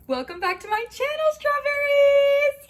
Welcome back to my channel, strawberries!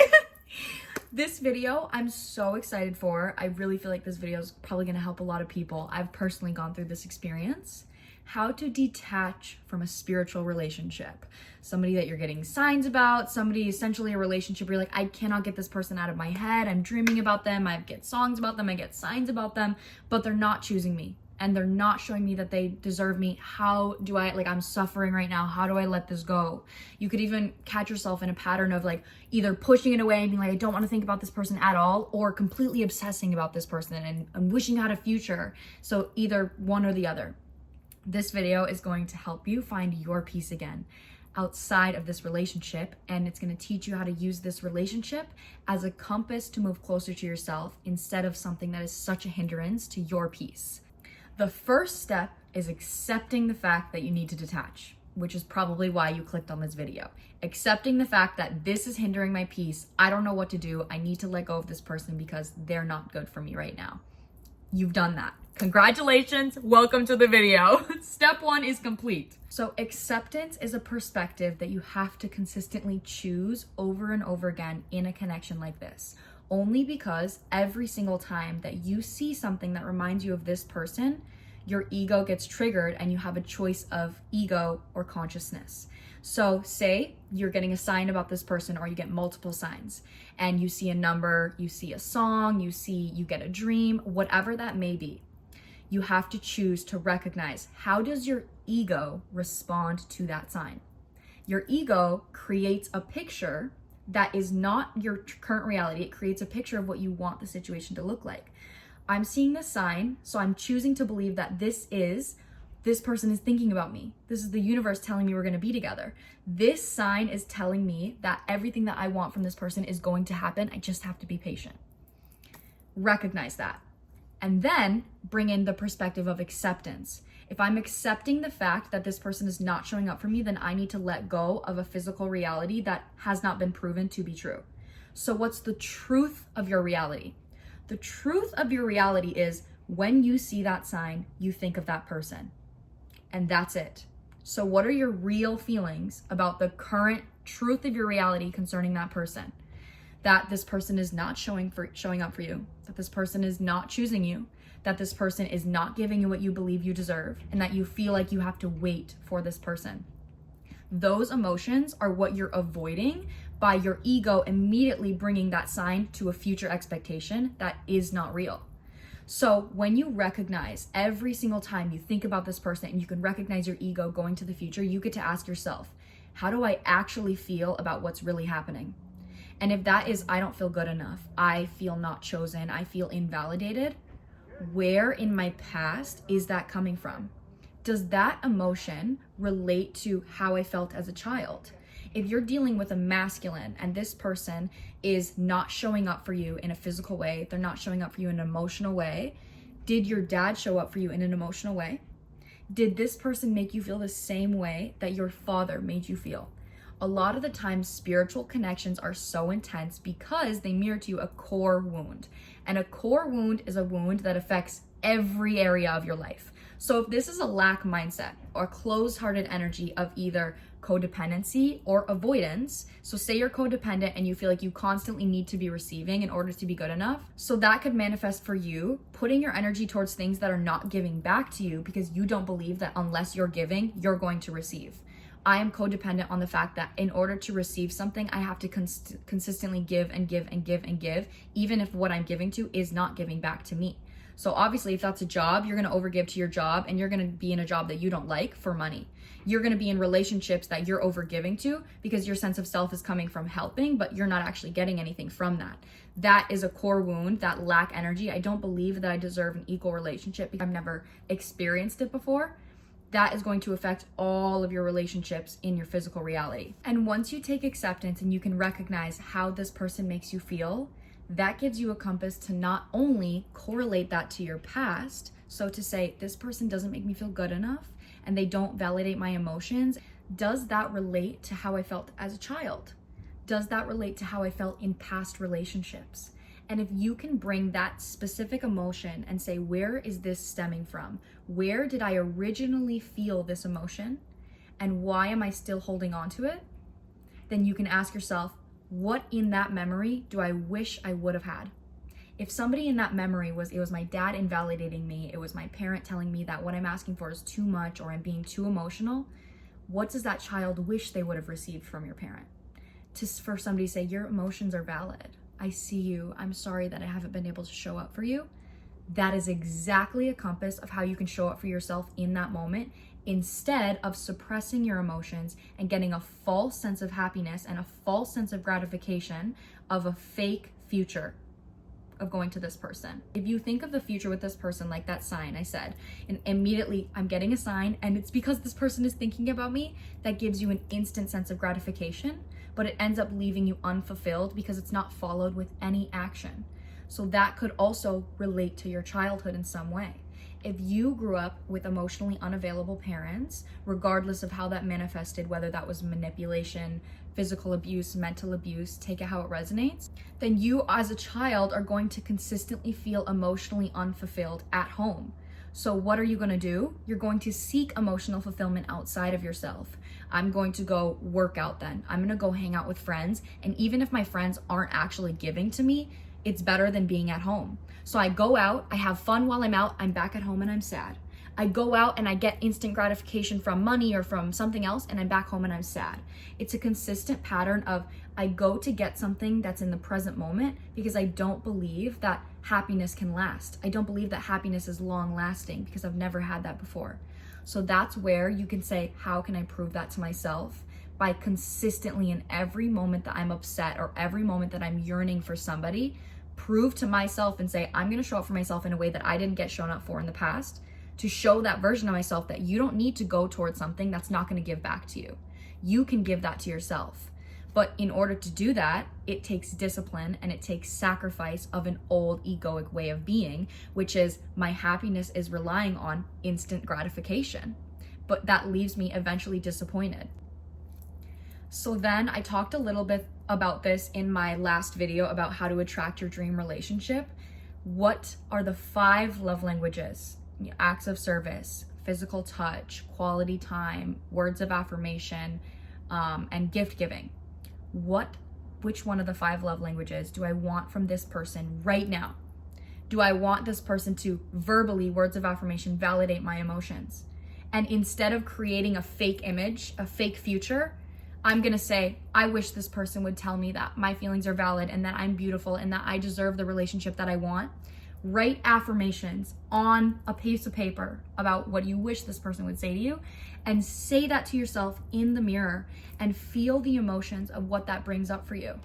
Yee! This video I'm so excited for. I really feel like this video is probably going to help a lot of people. I've personally gone through this experience. How to detach from a spiritual relationship. Somebody that you're getting signs about, somebody essentially a relationship where you're like, I cannot get this person out of my head. I'm dreaming about them. I get songs about them. I get signs about them, but they're not choosing me. And they're not showing me that they deserve me. How do I, I'm suffering right now. How do I let this go? You could even catch yourself in a pattern of either pushing it away and being like, I don't want to think about this person at all, or completely obsessing about this person and wishing out a future. So either one or the other. This video is going to help you find your peace again outside of this relationship, and it's going to teach you how to use this relationship as a compass to move closer to yourself instead of something that is such a hindrance to your peace. The first step is accepting the fact that you need to detach, which is probably why you clicked on this video. Accepting the fact that this is hindering my peace. I don't know what to do. I need to let go of this person because they're not good for me right now. You've done that. Congratulations. Welcome to the video. Step one is complete. So acceptance is a perspective that you have to consistently choose over and over again in a connection like this. Only because every single time that you see something that reminds you of this person, your ego gets triggered and you have a choice of ego or consciousness. So say you're getting a sign about this person, or you get multiple signs and you see a number, you see a song, you get a dream, whatever that may be. You have to choose to recognize, how does your ego respond to that sign? Your ego creates a picture that is not your current reality. It creates a picture of what you want the situation to look like. I'm seeing this sign, so I'm choosing to believe that this person is thinking about me. This is the universe telling me we're going to be together. This sign is telling me that everything that I want from this person is going to happen. I just have to be patient. Recognize that. And then bring in the perspective of acceptance. If I'm accepting the fact that this person is not showing up for me, then I need to let go of a physical reality that has not been proven to be true. So what's the truth of your reality? The truth of your reality is when you see that sign, you think of that person. And that's it. So what are your real feelings about the current truth of your reality concerning that person? That this person is not showing up for you, that this person is not choosing you, that this person is not giving you what you believe you deserve, and that you feel like you have to wait for this person. Those emotions are what you're avoiding by your ego immediately bringing that sign to a future expectation that is not real. So when you recognize every single time you think about this person and you can recognize your ego going to the future, you get to ask yourself, how do I actually feel about what's really happening? And if that is, I don't feel good enough, I feel not chosen, I feel invalidated, where in my past is that coming from? Does that emotion relate to how I felt as a child? If you're dealing with a masculine and this person is not showing up for you in a physical way, they're not showing up for you in an emotional way, did your dad show up for you in an emotional way? Did this person make you feel the same way that your father made you feel? A lot of the time, spiritual connections are so intense because they mirror to you a core wound. And a core wound is a wound that affects every area of your life. So if this is a lack mindset or closed-hearted energy of either codependency or avoidance, so say you're codependent and you feel like you constantly need to be receiving in order to be good enough, so that could manifest for you putting your energy towards things that are not giving back to you because you don't believe that unless you're giving, you're going to receive. I am codependent on the fact that in order to receive something, I have to consistently give and give and give and give, even if what I'm giving to is not giving back to me. So obviously, if that's a job, you're going to overgive to your job and you're going to be in a job that you don't like for money. You're going to be in relationships that you're overgiving to because your sense of self is coming from helping, but you're not actually getting anything from that. That is a core wound, that lack energy. I don't believe that I deserve an equal relationship because I've never experienced it before. That is going to affect all of your relationships in your physical reality. And once you take acceptance and you can recognize how this person makes you feel, that gives you a compass to not only correlate that to your past, so to say, this person doesn't make me feel good enough and they don't validate my emotions. Does that relate to how I felt as a child? Does that relate to how I felt in past relationships? And if you can bring that specific emotion and say, where is this stemming from? Where did I originally feel this emotion? and why am I still holding on to it, then you can ask yourself, what in that memory do I wish I would have had? If somebody in that memory it was my dad invalidating me, it was my parent telling me that what I'm asking for is too much or I'm being too emotional, what does that child wish they would have received from your parent? For somebody to say, your emotions are valid. I see you. I'm sorry that I haven't been able to show up for you. That is exactly a compass of how you can show up for yourself in that moment, instead of suppressing your emotions and getting a false sense of happiness and a false sense of gratification of a fake future of going to this person. If you think of the future with this person like that sign I said, and immediately I'm getting a sign and it's because this person is thinking about me, that gives you an instant sense of gratification, but it ends up leaving you unfulfilled because it's not followed with any action. So that could also relate to your childhood in some way. If you grew up with emotionally unavailable parents, regardless of how that manifested, whether that was manipulation, physical abuse, mental abuse, take it how it resonates, then you as a child are going to consistently feel emotionally unfulfilled at home. So what are you going to do? You're going to seek emotional fulfillment outside of yourself. I'm going to go work out then. I'm going to go hang out with friends. And even if my friends aren't actually giving to me, it's better than being at home. So I go out, I have fun while I'm out, I'm back at home and I'm sad. I go out and I get instant gratification from money or from something else and I'm back home and I'm sad. It's a consistent pattern of I go to get something that's in the present moment because I don't believe that happiness can last. I don't believe that happiness is long lasting because I've never had that before. So that's where you can say, how can I prove that to myself? By consistently in every moment that I'm upset or every moment that I'm yearning for somebody, prove to myself and say, I'm going to show up for myself in a way that I didn't get shown up for in the past, to show that version of myself that you don't need to go towards something that's not going to give back to you. You can give that to yourself. But in order to do that, it takes discipline and it takes sacrifice of an old egoic way of being, which is my happiness is relying on instant gratification. But that leaves me eventually disappointed. So then I talked a little bit about this in my last video about how to attract your dream relationship. What are the 5 love languages? Acts of service, physical touch, quality time, words of affirmation, and gift giving. Which one of the 5 love languages do I want from this person right now? Do I want this person to verbally, words of affirmation, validate my emotions? And instead of creating a fake image, a fake future, I'm gonna say, I wish this person would tell me that my feelings are valid and that I'm beautiful and that I deserve the relationship that I want. Write affirmations on a piece of paper about what you wish this person would say to you, and say that to yourself in the mirror and feel the emotions of what that brings up for you.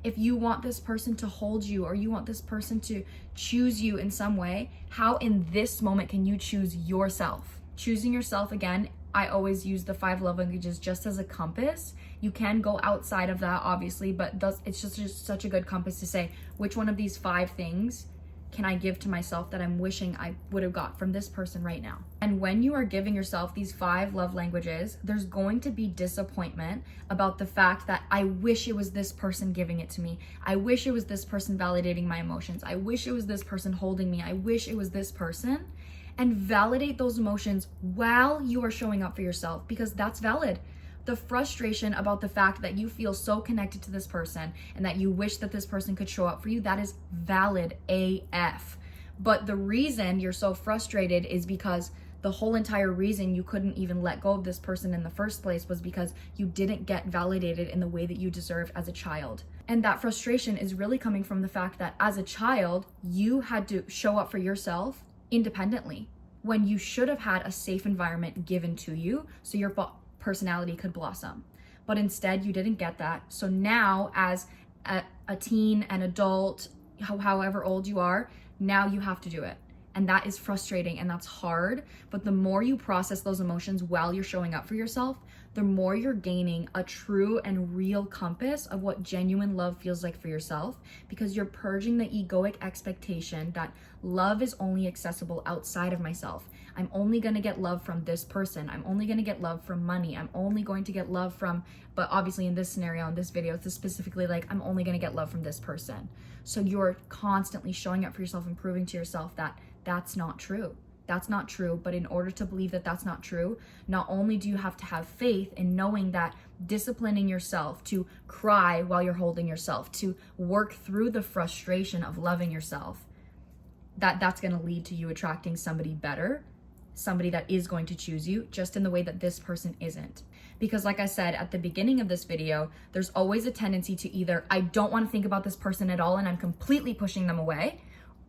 If you want this person to hold you or you want this person to choose you in some way, how in this moment can you choose yourself? Choosing yourself, again, I always use the 5 love languages just as a compass. You can go outside of that, obviously, but it's just such a good compass to say, which one of these 5 things can I give to myself that I'm wishing I would have got from this person right now? And when you are giving yourself these 5 love languages, there's going to be disappointment about the fact that I wish it was this person giving it to me. I wish it was this person validating my emotions. I wish it was this person holding me. I wish it was this person. And validate those emotions while you are showing up for yourself, because that's valid. The frustration about the fact that you feel so connected to this person and that you wish that this person could show up for you, that is valid AF. But the reason you're so frustrated is because the whole entire reason you couldn't even let go of this person in the first place was because you didn't get validated in the way that you deserved as a child. And that frustration is really coming from the fact that as a child, you had to show up for yourself independently when you should have had a safe environment given to you so your personality could blossom. But instead you didn't get that. So now as a teen, an adult, however old you are, now you have to do it. And that is frustrating and that's hard. But the more you process those emotions while you're showing up for yourself, the more you're gaining a true and real compass of what genuine love feels like for yourself, because you're purging the egoic expectation that love is only accessible outside of myself. I'm only going to get love from this person. I'm only going to get love from money. I'm only going to get love from, but obviously in this scenario, in this video, it's specifically like, I'm only going to get love from this person. So you're constantly showing up for yourself and proving to yourself that that's not true. that's not true. But in order to believe that that's not true, not only do you have to have faith in knowing that disciplining yourself to cry while you're holding yourself, to work through the frustration of loving yourself, that's going to lead to you attracting somebody better, somebody that is going to choose you, just in the way that this person isn't. Because like I said at the beginning of this video, there's always a tendency to either, I don't want to think about this person at all and I'm completely pushing them away,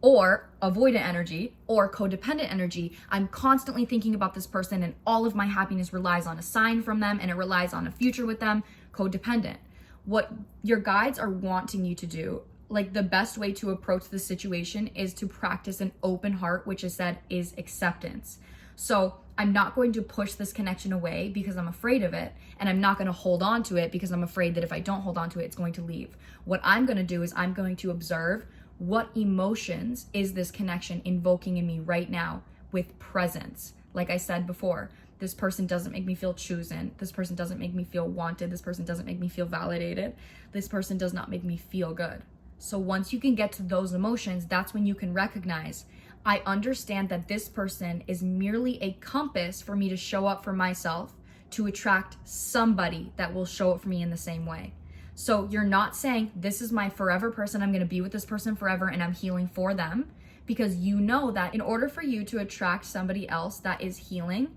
or avoidant energy, or codependent energy. I'm constantly thinking about this person and all of my happiness relies on a sign from them and it relies on a future with them, codependent. What your guides are wanting you to do, like the best way to approach this situation is to practice an open heart, which is said is acceptance. So I'm not going to push this connection away because I'm afraid of it, and I'm not going to hold on to it because I'm afraid that if I don't hold on to it, it's going to leave. What I'm going to do is I'm going to observe what emotions is this connection invoking in me right now with presence. Like I said before, this person doesn't make me feel chosen. This person doesn't make me feel wanted. This person doesn't make me feel validated. This person does not make me feel good. So once you can get to those emotions, that's when you can recognize, I understand that this person is merely a compass for me to show up for myself, to attract somebody that will show up for me in the same way. So you're not saying, this is my forever person, I'm going to be with this person forever and I'm healing for them, because you know that in order for you to attract somebody else that is healing,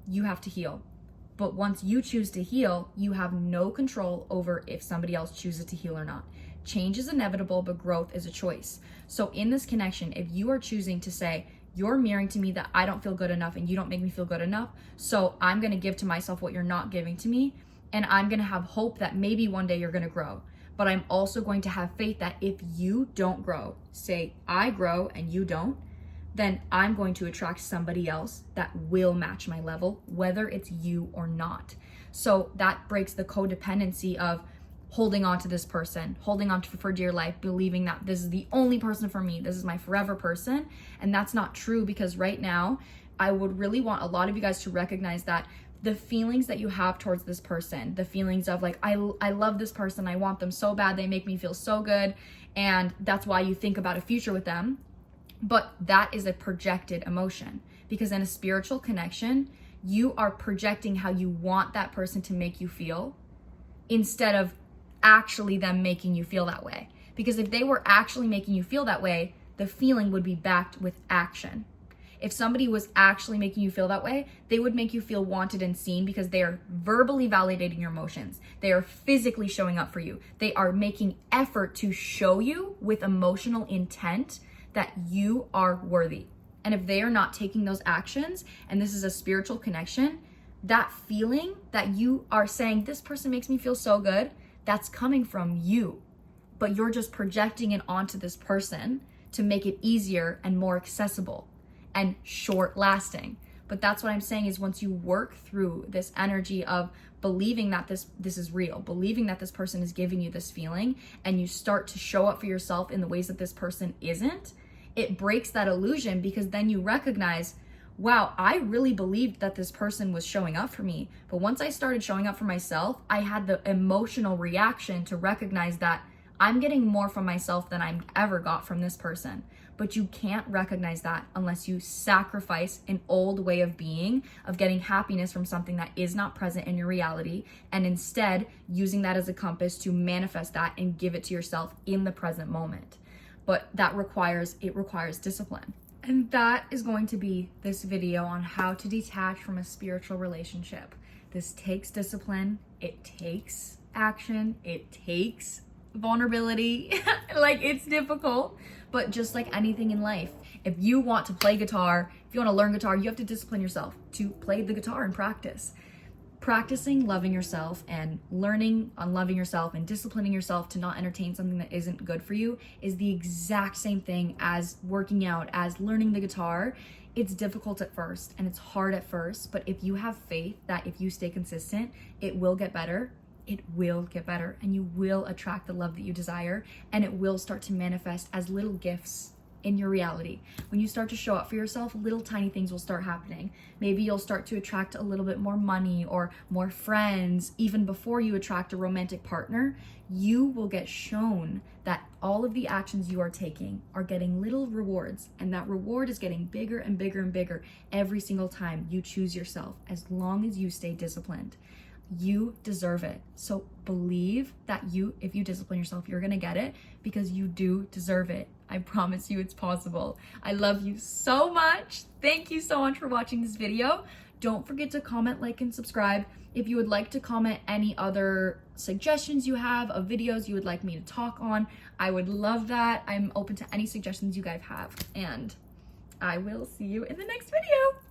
you have to heal. But once you choose to heal, you have no control over if somebody else chooses to heal or not. Change is inevitable, but growth is a choice. So in this connection, if you are choosing to say, you're mirroring to me that I don't feel good enough and you don't make me feel good enough, so I'm going to give to myself what you're not giving to me, and I'm going to have hope that maybe one day you're going to grow. But I'm also going to have faith that if you don't grow, say I grow and you don't, then I'm going to attract somebody else that will match my level, whether it's you or not. So that breaks the codependency of holding on to this person, holding on to for dear life, believing that this is the only person for me, this is my forever person. And that's not true, because right now, I would really want a lot of you guys to recognize that the feelings that you have towards this person, the feelings of like, I love this person, I want them so bad, they make me feel so good, and that's why you think about a future with them. But that is a projected emotion, because in a spiritual connection, you are projecting how you want that person to make you feel instead of actually them making you feel that way. Because if they were actually making you feel that way, the feeling would be backed with action. If somebody was actually making you feel that way, they would make you feel wanted and seen, because they are verbally validating your emotions. They are physically showing up for you. They are making effort to show you with emotional intent that you are worthy. And if they are not taking those actions, and this is a spiritual connection, that feeling that you are saying, this person makes me feel so good, that's coming from you. But you're just projecting it onto this person to make it easier and more accessible and short lasting. But that's what I'm saying is, once you work through this energy of believing that this is real, believing that this person is giving you this feeling, and you start to show up for yourself in the ways that this person isn't, it breaks that illusion, because then you recognize, wow, I really believed that this person was showing up for me. But once I started showing up for myself, I had the emotional reaction to recognize that I'm getting more from myself than I've ever got from this person. But you can't recognize that unless you sacrifice an old way of being, of getting happiness from something that is not present in your reality, and instead using that as a compass to manifest that and give it to yourself in the present moment. But that requires discipline. And that is going to be this video on how to detach from a spiritual relationship. This takes discipline, it takes action, it takes vulnerability. Like, it's difficult, but just like anything in life, if you want to play guitar, if you want to learn guitar, you have to discipline yourself to play the guitar and practice. Practicing loving yourself and learning on loving yourself and disciplining yourself to not entertain something that isn't good for you is the exact same thing as working out, as learning the guitar. It's difficult at first and it's hard at first, but if you have faith that if you stay consistent, it will get better. It will get better, and you will attract the love that you desire, and it will start to manifest as little gifts in your reality. When you start to show up for yourself, little tiny things will start happening. Maybe you'll start to attract a little bit more money or more friends. Even before you attract a romantic partner, you will get shown that all of the actions you are taking are getting little rewards, and that reward is getting bigger and bigger and bigger every single time you choose yourself, as long as you stay disciplined. You deserve it. So believe that if you discipline yourself, you're gonna get it, because you do deserve it. I promise you it's possible. I love you so much. Thank you so much for watching this video. Don't forget to comment, like, and subscribe. If you would like to comment any other suggestions you have of videos you would like me to talk on, I would love that. I'm open to any suggestions you guys have, and I will see you in the next video.